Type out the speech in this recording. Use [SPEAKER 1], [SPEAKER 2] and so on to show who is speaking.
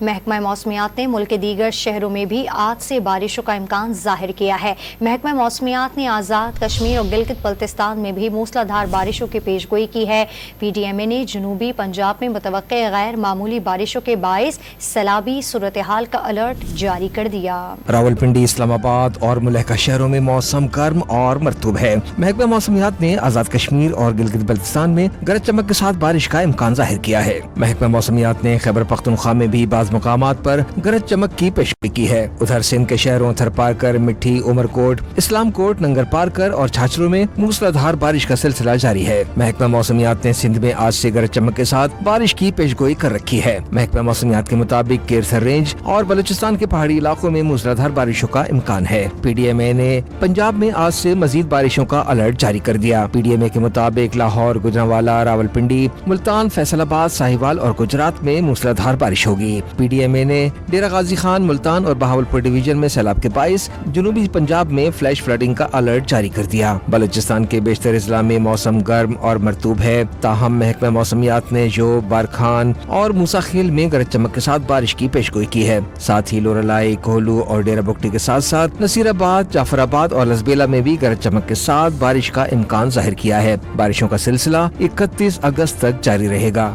[SPEAKER 1] محکمہ موسمیات نے ملک کے دیگر شہروں میں بھی آج سے بارشوں کا امکان ظاہر کیا ہے۔ محکمہ موسمیات نے آزاد کشمیر اور گلگت بلتستان میں بھی موسلادھار بارشوں کی پیش گوئی کی ہے۔ پی ڈی ایم اے نے جنوبی پنجاب میں متوقع غیر معمولی بارشوں کے باعث سیلابی صورتحال کا الرٹ جاری کر دیا۔
[SPEAKER 2] راولپنڈی، اسلام آباد اور ملحقہ شہروں میں موسم گرم اور مرطوب ہے۔ محکمہ موسمیات نے آزاد کشمیر اور گلگت بلتستان میں گرج چمک کے ساتھ بارش کا امکان ظاہر کیا ہے۔ محکمہ موسمیات نے خیبر پختونخوا میں بھی بعض مقامات پر گرج چمک کی پیشگوئی کی ہے۔ ادھر سندھ کے شہروں تھر پارکر، مٹھی، عمر کوٹ، اسلام کوٹ، ننگر پارکر اور چھاچروں میں موسلادھار بارش کا سلسلہ جاری ہے۔ محکمہ موسمیات نے سندھ میں آج سے گرج چمک کے ساتھ بارش کی پیشگوئی کر رکھی ہے۔ محکمہ موسمیات کے مطابق کیرتھر رینج اور بلوچستان کے پہاڑی علاقوں میں موسلادھار بارشوں کا امکان ہے۔ پی ڈی ایم اے نے پنجاب میں آج سے مزید بارشوں کا الرٹ جاری کر دیا۔ پی ڈی ایم اے کے مطابق لاہور، گجرانوالہ، راولپنڈی، ملتان، فیصل آباد، ساہیوال اور گجرات میں موسلادھار بارش ہوگی۔ پی ڈی ایم اے نے ڈیرہ غازی خان، ملتان اور بہاولپور ڈویژن میں سیلاب کے باعث جنوبی پنجاب میں فلیش فلڈنگ کا الرٹ جاری کر دیا۔ بلوچستان کے بیشتر اضلاع میں موسم گرم اور مرطوب ہے، تاہم محکمہ موسمیات نے جو بارکھان اور موسیٰ خیل میں گرج چمک کے ساتھ بارش کی پیشگوئی کی ہے۔ ساتھ ہی لورالائی، کوہلو اور ڈیرہ بگٹی کے ساتھ ساتھ نصیر آباد، جعفر آباد اور لسبیلا میں بھی گرج چمک کے ساتھ بارش کا امکان ظاہر کیا ہے۔ بارشوں کا سلسلہ 31 اگست تک جاری رہے گا۔